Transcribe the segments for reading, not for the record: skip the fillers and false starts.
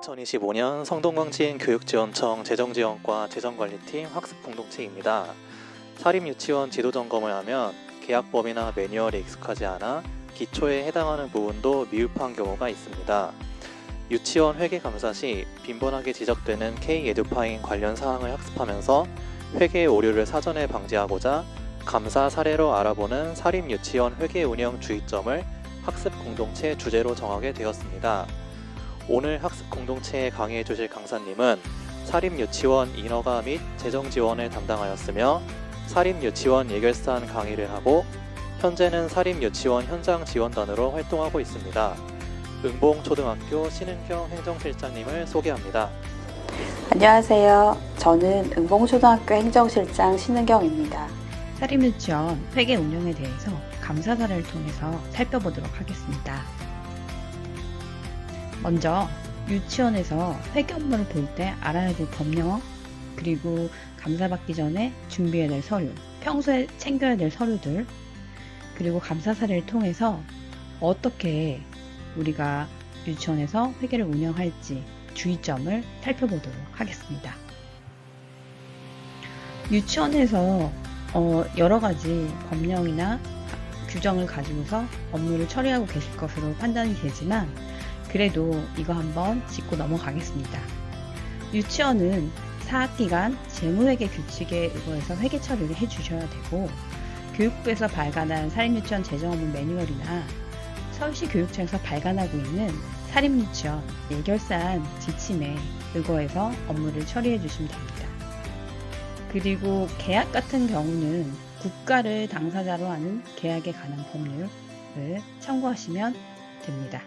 2025년 성동광진 교육지원청 재정지원과 재정관리팀 학습공동체입니다. 사립유치원 지도점검을 하면 계약법이나 매뉴얼에 익숙하지 않아 기초에 해당하는 부분도 미흡한 경우가 있습니다. 유치원 회계감사 시 빈번하게 지적되는 K-에듀파인 관련 사항을 학습하면서 회계 오류를 사전에 방지하고자 감사 사례로 알아보는 사립유치원 회계 운영 주의점을 학습공동체 주제로 정하게 되었습니다. 오늘 학습공동체에 강의해 주실 강사님은 사립유치원 인허가 및 재정지원을 담당하였으며 사립유치원 예결산 강의를 하고 현재는 사립유치원 현장지원단으로 활동하고 있습니다. 응봉초등학교 신은경 행정실장님을 소개합니다. 안녕하세요. 저는 응봉초등학교 행정실장 신은경입니다. 사립유치원 회계 운영에 대해서 감사 사례를 통해서 살펴보도록 하겠습니다. 먼저 유치원에서 회계 업무를 볼 때 알아야 될 법령, 그리고 감사받기 전에 준비해야 될 서류, 평소에 챙겨야 될 서류들, 그리고 감사 사례를 통해서 어떻게 우리가 유치원에서 회계를 운영할지 주의점을 살펴보도록 하겠습니다. 유치원에서 여러 가지 법령이나 규정을 가지고서 업무를 처리하고 계실 것으로 판단이 되지만 그래도 이거 한번 짚고 넘어가겠습니다. 유치원은 사학기간 재무회계 규칙에 의거해서 회계 처리를 해주셔야 되고 교육부에서 발간한 사립유치원 재정업무 매뉴얼이나 서울시 교육청에서 발간하고 있는 사립유치원 예결산 지침에 의거해서 업무를 처리해 주시면 됩니다. 그리고 계약 같은 경우는 국가를 당사자로 하는 계약에 관한 법률을 참고하시면 됩니다.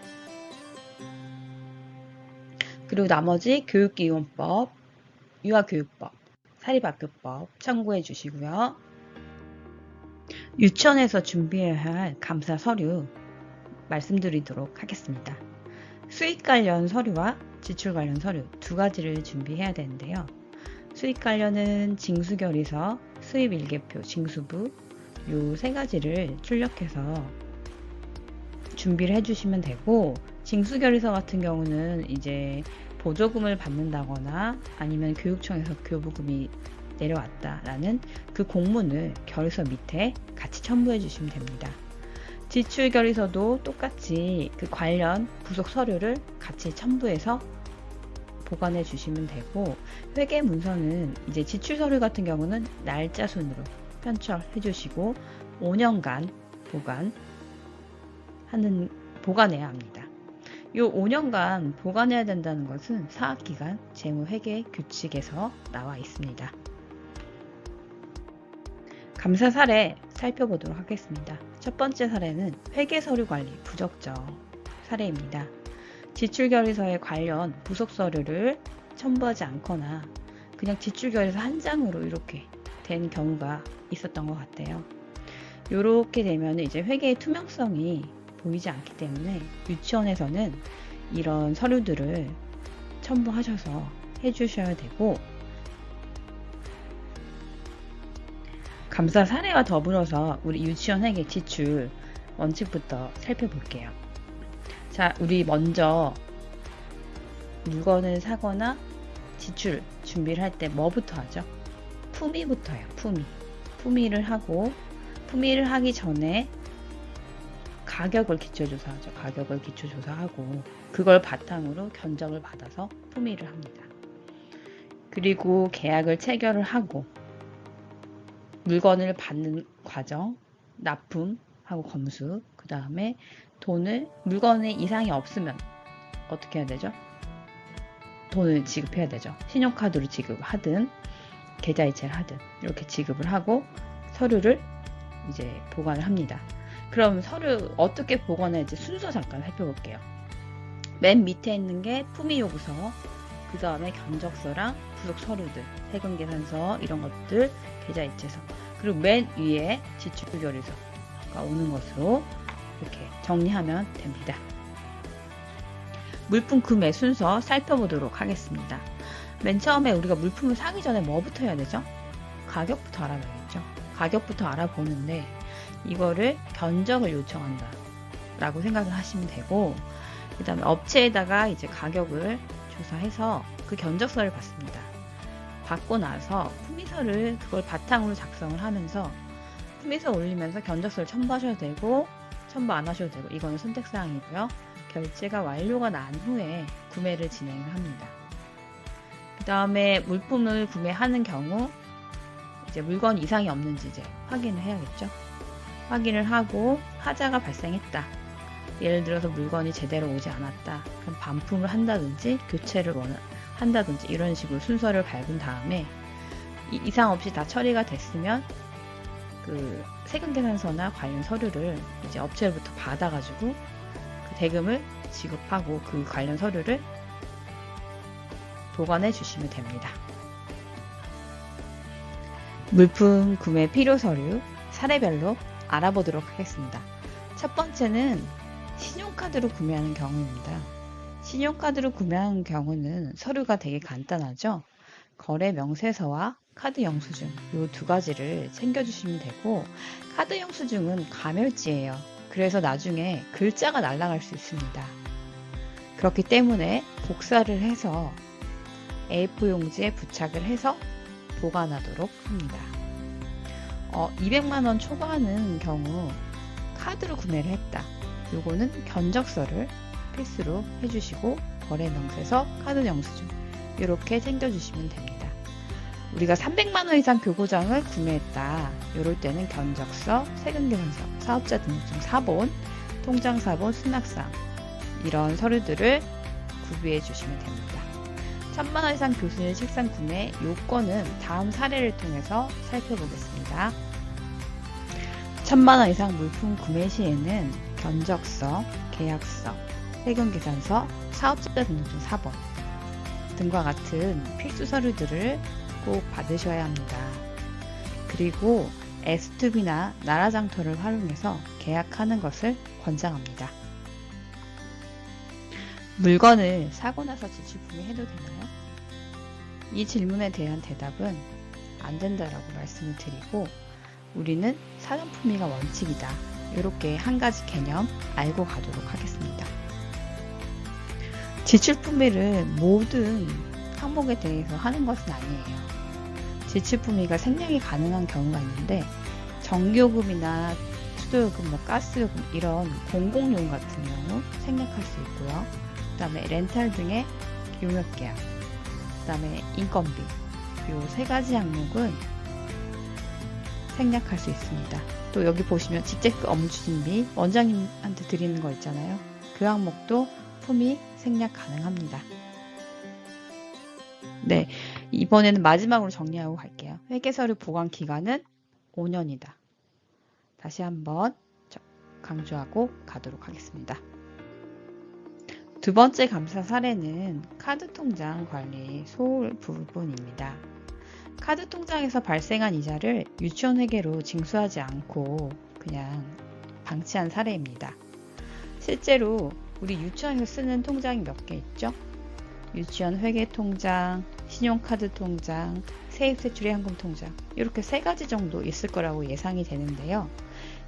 그리고 나머지 교육기본법, 유아교육법, 사립학교법 참고해 주시고요. 유치원에서 준비해야 할 감사 서류 말씀드리도록 하겠습니다. 수익 관련 서류와 지출 관련 서류 두 가지를 준비해야 되는데요. 수익 관련은 징수결의서, 수입일계표, 징수부 요 세 가지를 출력해서 준비를 해주시면 되고 징수결의서 같은 경우는 이제 보조금을 받는다거나 아니면 교육청에서 교부금이 내려왔다라는 그 공문을 결의서 밑에 같이 첨부해 주시면 됩니다. 지출결의서도 똑같이 그 관련 부속 서류를 같이 첨부해서 보관해 주시면 되고 회계문서는 이제 지출서류 같은 경우는 날짜 순으로 편철해 주시고 5년간 보관해야 합니다. 이 5년간 보관해야 된다는 것은 사학기간 재무회계 규칙에서 나와 있습니다. 감사 사례 살펴보도록 하겠습니다. 첫 번째 사례는 회계서류 관리 부적정 사례입니다. 지출결의서에 관련 부속 서류를 첨부하지 않거나 그냥 지출결의서 한 장으로 이렇게 된 경우가 있었던 것 같아요. 이렇게 되면 이제 회계의 투명성이 보이지 않기 때문에 유치원에서는 이런 서류들을 첨부하셔서 해주셔야 되고 감사 사례와 더불어서 우리 유치원 회계 지출 원칙부터 살펴볼게요. 자, 우리 먼저 물건을 사거나 지출 준비를 할 때 뭐부터 하죠? 품위부터 해요. 품위를 하고 품위를 하기 전에 가격을 기초조사하죠. 가격을 기초조사하고 그걸 바탕으로 견적을 받아서 품위를 합니다. 그리고 계약을 체결을 하고 물건을 받는 과정, 납품하고 검수, 그 다음에 돈을 물건에 이상이 없으면 어떻게 해야 되죠? 돈을 지급해야 되죠. 신용카드로 지급하든 계좌이체를 하든 이렇게 지급을 하고 서류를 이제 보관을 합니다. 그럼 서류 어떻게 보관할지 순서 잠깐 살펴볼게요. 맨 밑에 있는 게 품위요구서, 그 다음에 견적서랑 부속 서류들, 세금계산서 이런 것들, 계좌이체서, 그리고 맨 위에 지출결의서가 오는 것으로 이렇게 정리하면 됩니다. 물품 구매 순서 살펴보도록 하겠습니다. 맨 처음에 우리가 물품을 사기 전에 뭐부터 해야 되죠? 가격부터 알아봐야겠죠. 가격부터 알아보는데 이거를 견적을 요청한다 라고 생각을 하시면 되고 그 다음에 업체에다가 이제 가격을 조사해서 그 견적서를 받습니다. 받고 나서 품위서를 그걸 바탕으로 작성을 하면서 품위서 올리면서 견적서를 첨부하셔도 되고 첨부 안 하셔도 되고 이거는 선택사항이고요. 결제가 완료가 난 후에 구매를 진행을 합니다. 그 다음에 물품을 구매하는 경우 이제 물건 이상이 없는지 이제 확인을 해야겠죠. 확인을 하고 하자가 발생했다. 예를 들어서 물건이 제대로 오지 않았다. 그럼 반품을 한다든지 교체를 한다든지 이런 식으로 순서를 밟은 다음에 이상 없이 다 처리가 됐으면 그 세금계산서나 관련 서류를 이제 업체로부터 받아가지고 그 대금을 지급하고 그 관련 서류를 보관해 주시면 됩니다. 물품 구매 필요 서류 사례별로 알아보도록 하겠습니다. 첫 번째는 신용카드로 구매하는 경우입니다. 신용카드로 구매하는 경우는 서류가 되게 간단하죠. 거래 명세서와 카드 영수증 이 두 가지를 챙겨주시면 되고 카드 영수증은 가멸지예요. 그래서 나중에 글자가 날아갈 수 있습니다. 그렇기 때문에 복사를 해서 A4 용지에 부착을 해서 보관하도록 합니다. 200만원 초과하는 경우 카드로 구매를 했다. 요거는 견적서를 필수로 해주시고 거래 명세서, 카드 영수증 이렇게 챙겨주시면 됩니다. 우리가 300만원 이상 교부장을 구매했다. 이럴 때는 견적서, 세금계산서, 사업자 등록증 사본, 통장 사본, 수납상 이런 서류들을 구비해 주시면 됩니다. 1000만원 이상 교수님 책상 구매 요건은 다음 사례를 통해서 살펴보겠습니다. 1000만원 이상 물품 구매 시에는 견적서, 계약서, 세금계산서, 사업자 등록증 사본 등과 같은 필수 서류들을 꼭 받으셔야 합니다. 그리고 S2B나 나라장터를 활용해서 계약하는 것을 권장합니다. 물건을 사고 나서 지출품이 해도 되나요? 이 질문에 대한 대답은 안 된다라고 말씀을 드리고 우리는 사전품위가 원칙이다. 이렇게 한 가지 개념 알고 가도록 하겠습니다. 지출품위를 모든 항목에 대해서 하는 것은 아니에요. 지출품위가 생략이 가능한 경우가 있는데 전기요금이나 수도요금, 가스요금 이런 공공요금 같은 경우 생략할 수 있고요. 그 다음에 렌탈 등의 용역계약, 그 다음에 인건비 이 세 가지 항목은 생략할 수 있습니다. 또 여기 보시면 직제급 업무추진비 원장님한테 드리는 거 있잖아요. 그 항목도 품위 생략 가능합니다. 네, 이번에는 마지막으로 정리하고 갈게요. 회계서류 보관 기간은 5년이다. 다시 한번 강조하고 가도록 하겠습니다. 두 번째 감사 사례는 카드 통장 관리 소홀 부분입니다. 카드 통장에서 발생한 이자를 유치원 회계로 징수하지 않고 그냥 방치한 사례입니다. 실제로 우리 유치원에서 쓰는 통장이 몇 개 있죠? 유치원 회계 통장, 신용카드 통장, 세입세출의 현금 통장 이렇게 세 가지 정도 있을 거라고 예상이 되는데요.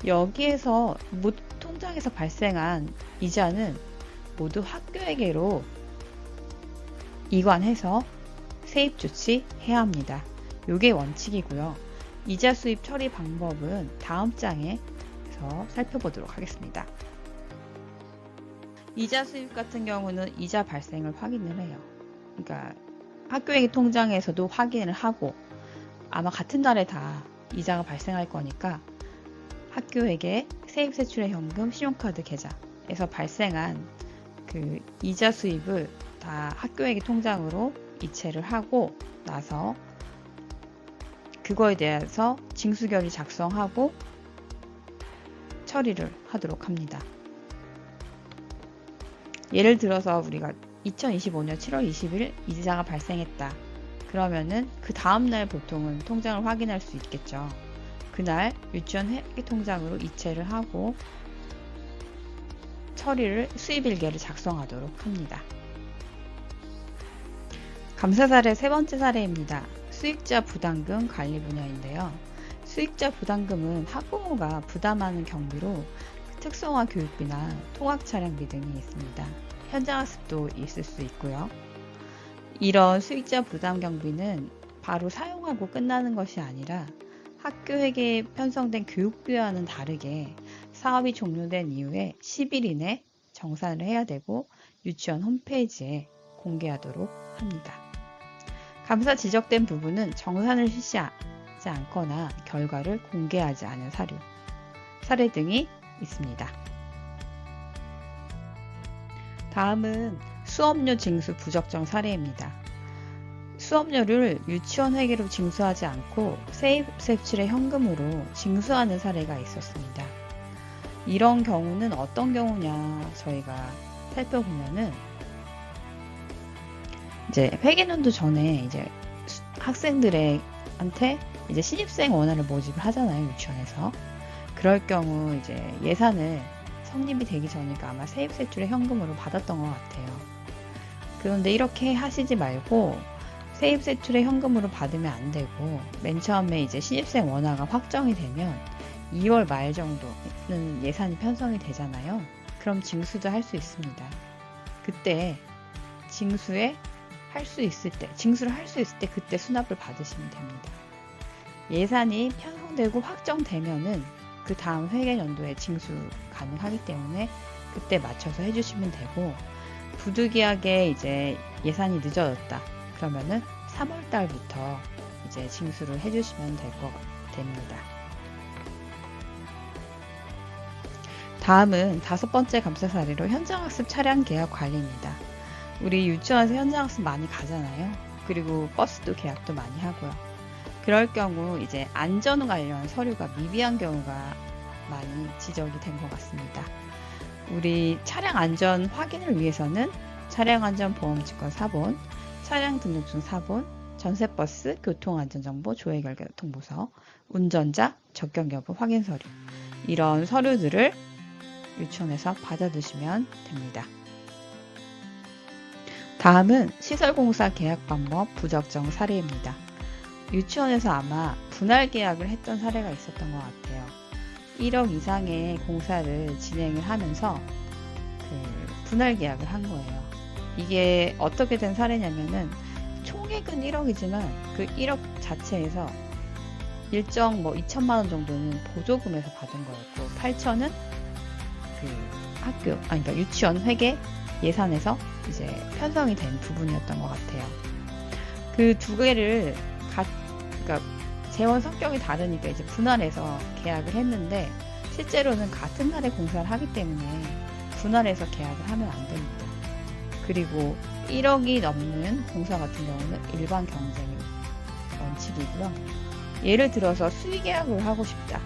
여기에서 모두 통장에서 발생한 이자는 모두 학교회계로 이관해서 세입 조치해야 합니다. 이게 원칙이고요. 이자 수입 처리 방법은 다음 장에서 살펴보도록 하겠습니다. 이자 수입 같은 경우는 이자 발생을 확인을 해요. 그러니까 학교회계 통장에서도 확인을 하고 아마 같은 날에 다 이자가 발생할 거니까 학교회계, 세입세출의 현금, 신용카드 계좌에서 발생한 그 이자 수입을 다 학교회계 통장으로 이체를 하고 나서 그거에 대해서 징수결의 작성하고 처리를 하도록 합니다. 예를 들어서 우리가 2025년 7월 20일 이자가 발생했다. 그러면은 그 다음날 보통은 통장을 확인할 수 있겠죠. 그날 유치원 회계 통장으로 이체를 하고 처리를 수입일계를 작성하도록 합니다. 감사 사례 세 번째 사례입니다. 수익자 부담금 관리 분야인데요. 수익자 부담금은 학부모가 부담하는 경비로 특성화 교육비나 통학 차량비 등이 있습니다. 현장 학습도 있을 수 있고요. 이런 수익자 부담 경비는 바로 사용하고 끝나는 것이 아니라 학교 회계에 편성된 교육비와는 다르게 사업이 종료된 이후에 10일 이내 정산을 해야 되고 유치원 홈페이지에 공개하도록 합니다. 감사 지적된 부분은 정산을 실시하지 않거나 결과를 공개하지 않은 사례 등이 있습니다. 다음은 수업료 징수 부적정 사례입니다. 수업료를 유치원 회계로 징수하지 않고 세입세출의 현금으로 징수하는 사례가 있었습니다. 이런 경우는 어떤 경우냐 저희가 살펴보면은 이제 회계연도 전에 이제 학생들한테 이제 신입생 원화를 모집을 하잖아요, 유치원에서. 그럴 경우 이제 예산을 성립이 되기 전이니까 아마 세입세출의 현금으로 받았던 것 같아요. 그런데 이렇게 하시지 말고 세입세출의 현금으로 받으면 안 되고 맨 처음에 이제 신입생 원화가 확정이 되면 2월 말 정도는 예산이 편성이 되잖아요. 그럼 징수도 할 수 있습니다. 그때 징수를 할 수 있을 때 그때 수납을 받으시면 됩니다. 예산이 편성되고 확정되면은 그 다음 회계연도에 징수 가능하기 때문에 그때 맞춰서 해주시면 되고, 부득이하게 이제 예산이 늦어졌다 그러면은 3월 달부터 이제 징수를 해주시면 됩니다. 다음은 5번째 감사 사례로 현장학습 차량 계약 관리입니다. 우리 유치원에서 현장학습 많이 가잖아요. 그리고 버스도 계약도 많이 하고요. 그럴 경우 이제 안전 관련 서류가 미비한 경우가 많이 지적이 된 것 같습니다. 우리 차량 안전 확인을 위해서는 차량 안전 보험증권 사본, 차량 등록증 사본, 전세버스 교통안전정보 조회결과 통보서, 운전자 적격 여부 확인 서류, 이런 서류들을 유치원에서 받아두시면 됩니다. 다음은 시설공사 계약 방법 부적정 사례입니다. 유치원에서 아마 분할 계약을 했던 사례가 있었던 것 같아요. 1억 이상의 공사를 진행을 하면서 분할 계약을 한 거예요. 이게 어떻게 된 사례냐면은 총액은 1억이지만 그 1억 자체에서 일정 2천만 원 정도는 보조금에서 받은 거였고 8천은 그러니까 유치원 회계 예산에서 이제 편성이 된 부분이었던 것 같아요. 그 두 개를 그러니까 재원 성격이 다르니까 이제 분할해서 계약을 했는데 실제로는 같은 날에 공사를 하기 때문에 분할해서 계약을 하면 안 됩니다. 그리고 1억이 넘는 공사 같은 경우는 일반 경쟁 원칙이고요. 예를 들어서 수의 계약을 하고 싶다.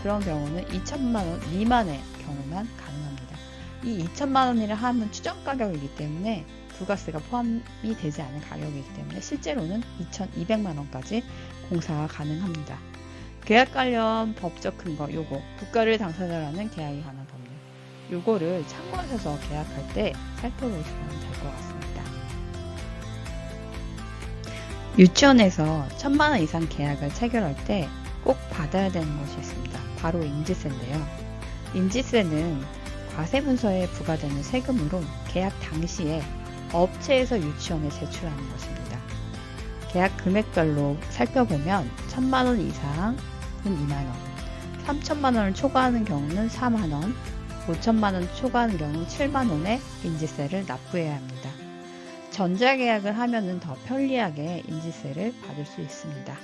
그런 경우는 2천만 원 미만의 경우만 가능합니다. 이 2천만 원이라 하면 추정 가격이기 때문에 부가세가 포함이 되지 않은 가격이기 때문에 실제로는 2,200만 원까지 공사가 가능합니다. 계약 관련 법적 근거 요거 국가를 당사자로 하는 계약에 관한 법률 요거를 참고하셔서 계약할 때 살펴보시면 될 것 같습니다. 유치원에서 1,000만 원 이상 계약을 체결할 때 꼭 받아야 되는 것이 있습니다. 바로 인지세인데요. 인지세는 과세문서에 부과되는 세금으로 계약 당시에 업체에서 유치원에 제출하는 것입니다. 계약 금액별로 살펴보면 1,000만 원 이상은 2만 원, 3천만 원을 초과하는 경우는 4만 원, 5천만 원 초과하는 경우는 7만 원의 인지세를 납부해야 합니다. 전자계약을 하면은 더 편리하게 인지세를 받을 수 있습니다.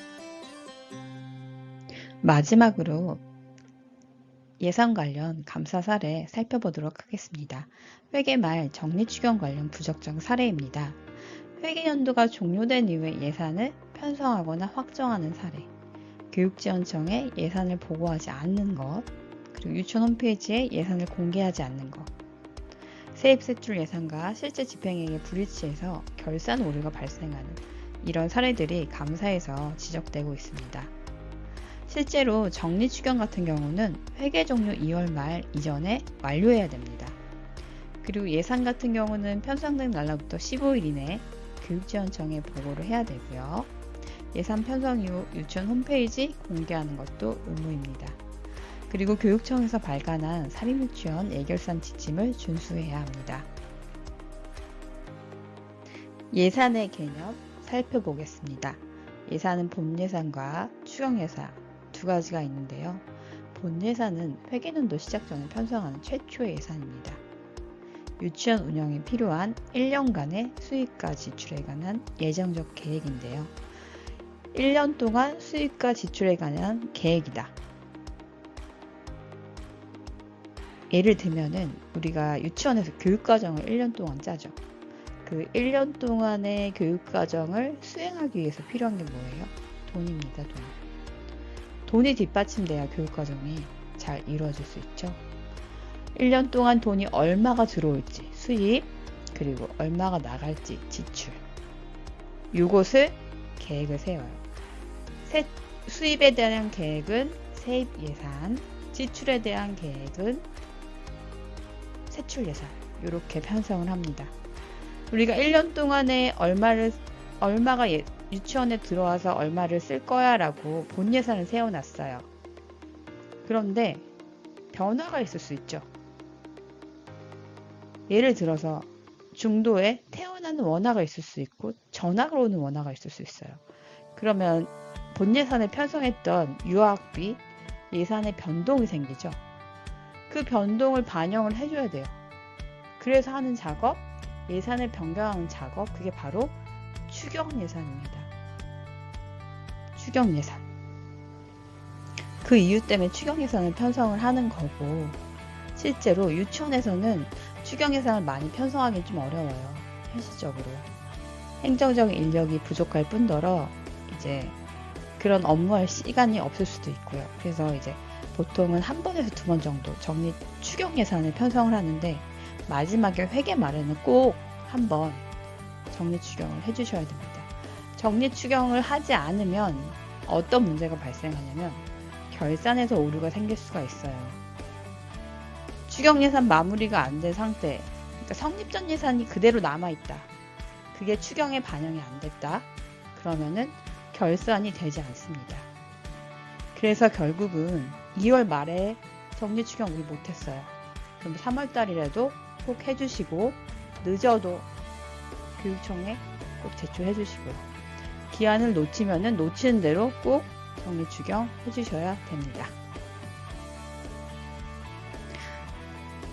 마지막으로 예산 관련 감사 사례 살펴보도록 하겠습니다. 회계말 정리추경 관련 부적정 사례입니다. 회계연도가 종료된 이후에 예산을 편성하거나 확정하는 사례, 교육지원청에 예산을 보고하지 않는 것, 그리고 유치원 홈페이지에 예산을 공개하지 않는 것, 세입세출 예산과 실제 집행액의 불일치해서 결산 오류가 발생하는 이런 사례들이 감사에서 지적되고 있습니다. 실제로 정리추경 같은 경우는 회계 종료 2월 말 이전에 완료해야 됩니다. 그리고 예산 같은 경우는 편성된 날로부터 15일 이내에 교육지원청에 보고를 해야 되고요. 예산 편성 이후 유치원 홈페이지 공개하는 것도 의무입니다. 그리고 교육청에서 발간한 사립유치원 예결산 지침을 준수해야 합니다. 예산의 개념 살펴보겠습니다. 예산은 본예산과 추경예산 두 가지가 있는데요. 본예산은 회계년도 시작 전에 편성하는 최초의 예산입니다. 유치원 운영에 필요한 1년간의 수입과 지출에 관한 예정적 계획인데요. 1년 동안 수입과 지출에 관한 계획이다. 예를 들면은 우리가 유치원에서 교육과정을 1년 동안 짜죠. 그 1년 동안의 교육과정을 수행하기 위해서 필요한 게 뭐예요? 돈입니다. 돈. 돈이 뒷받침돼야 교육과정이 잘 이루어질 수 있죠. 1년 동안 돈이 얼마가 들어올지 수입, 그리고 얼마가 나갈지 지출. 이것을 계획을 세워요. 수입에 대한 계획은 세입 예산, 지출에 대한 계획은 세출 예산. 이렇게 편성을 합니다. 우리가 1년 동안에 얼마가 유치원에 들어와서 얼마를 쓸 거야 라고 본 예산을 세워놨어요. 그런데 변화가 있을 수 있죠. 예를 들어서 중도에 태어나는 원화가 있을 수 있고 전학으로 오는 원화가 있을 수 있어요. 그러면 본 예산에 편성했던 유아학비 예산에 변동이 생기죠. 그 변동을 반영을 해줘야 돼요. 그래서 하는 작업, 예산을 변경하는 작업, 그게 바로 추경 예산입니다. 추경 예산. 그 이유 때문에 추경 예산을 편성을 하는 거고, 실제로 유치원에서는 추경 예산을 많이 편성하기 좀 어려워요. 현실적으로. 행정적인 인력이 부족할 뿐더러 이제 그런 업무할 시간이 없을 수도 있고요. 그래서 이제 보통은 한 번에서 두 번 정도 추경 예산을 편성을 하는데 마지막에 회계 말에는 꼭 한번 정리 추경을 해주셔야 됩니다. 정리 추경을 하지 않으면 어떤 문제가 발생하냐면 결산에서 오류가 생길 수가 있어요. 추경 예산 마무리가 안 된 상태, 그러니까 성립 전 예산이 그대로 남아있다. 그게 추경에 반영이 안 됐다. 그러면은 결산이 되지 않습니다. 그래서 결국은 2월 말에 정리 추경 우리 못했어요. 그럼 3월 달이라도 꼭 해주시고, 늦어도 교육청에 꼭 제출해 주시고요. 기한을 놓치면은 놓치는 대로 꼭 정리 추경 해주셔야 됩니다.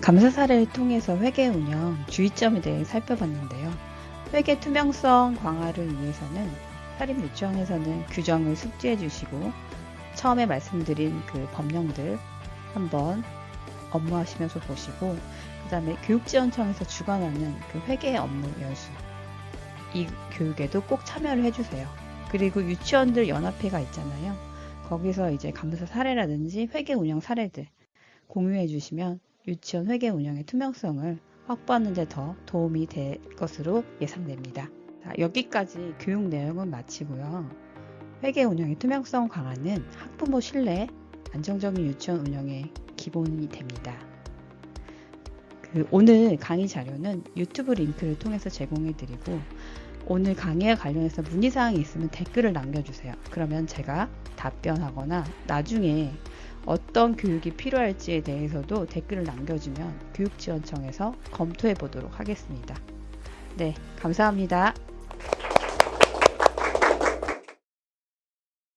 감사 사례를 통해서 회계 운영 주의점에 대해 살펴봤는데요. 회계 투명성 강화를 위해서는 사립유치원에서는 규정을 숙지해 주시고, 처음에 말씀드린 그 법령들 한번 업무하시면서 보시고, 그 다음에 교육지원청에서 주관하는 그 회계 업무 연수, 이 교육에도 꼭 참여를 해주세요. 그리고 유치원들 연합회가 있잖아요. 거기서 이제 감사 사례라든지 회계 운영 사례들 공유해 주시면 유치원 회계 운영의 투명성을 확보하는 데 더 도움이 될 것으로 예상됩니다. 자, 여기까지 교육 내용은 마치고요. 회계 운영의 투명성 강화는 학부모 신뢰, 안정적인 유치원 운영의 기본이 됩니다. 오늘 강의 자료는 유튜브 링크를 통해서 제공해드리고, 오늘 강의와 관련해서 문의사항이 있으면 댓글을 남겨주세요. 그러면 제가 답변하거나 나중에 어떤 교육이 필요할지에 대해서도 댓글을 남겨주면 교육지원청에서 검토해 보도록 하겠습니다. 네, 감사합니다.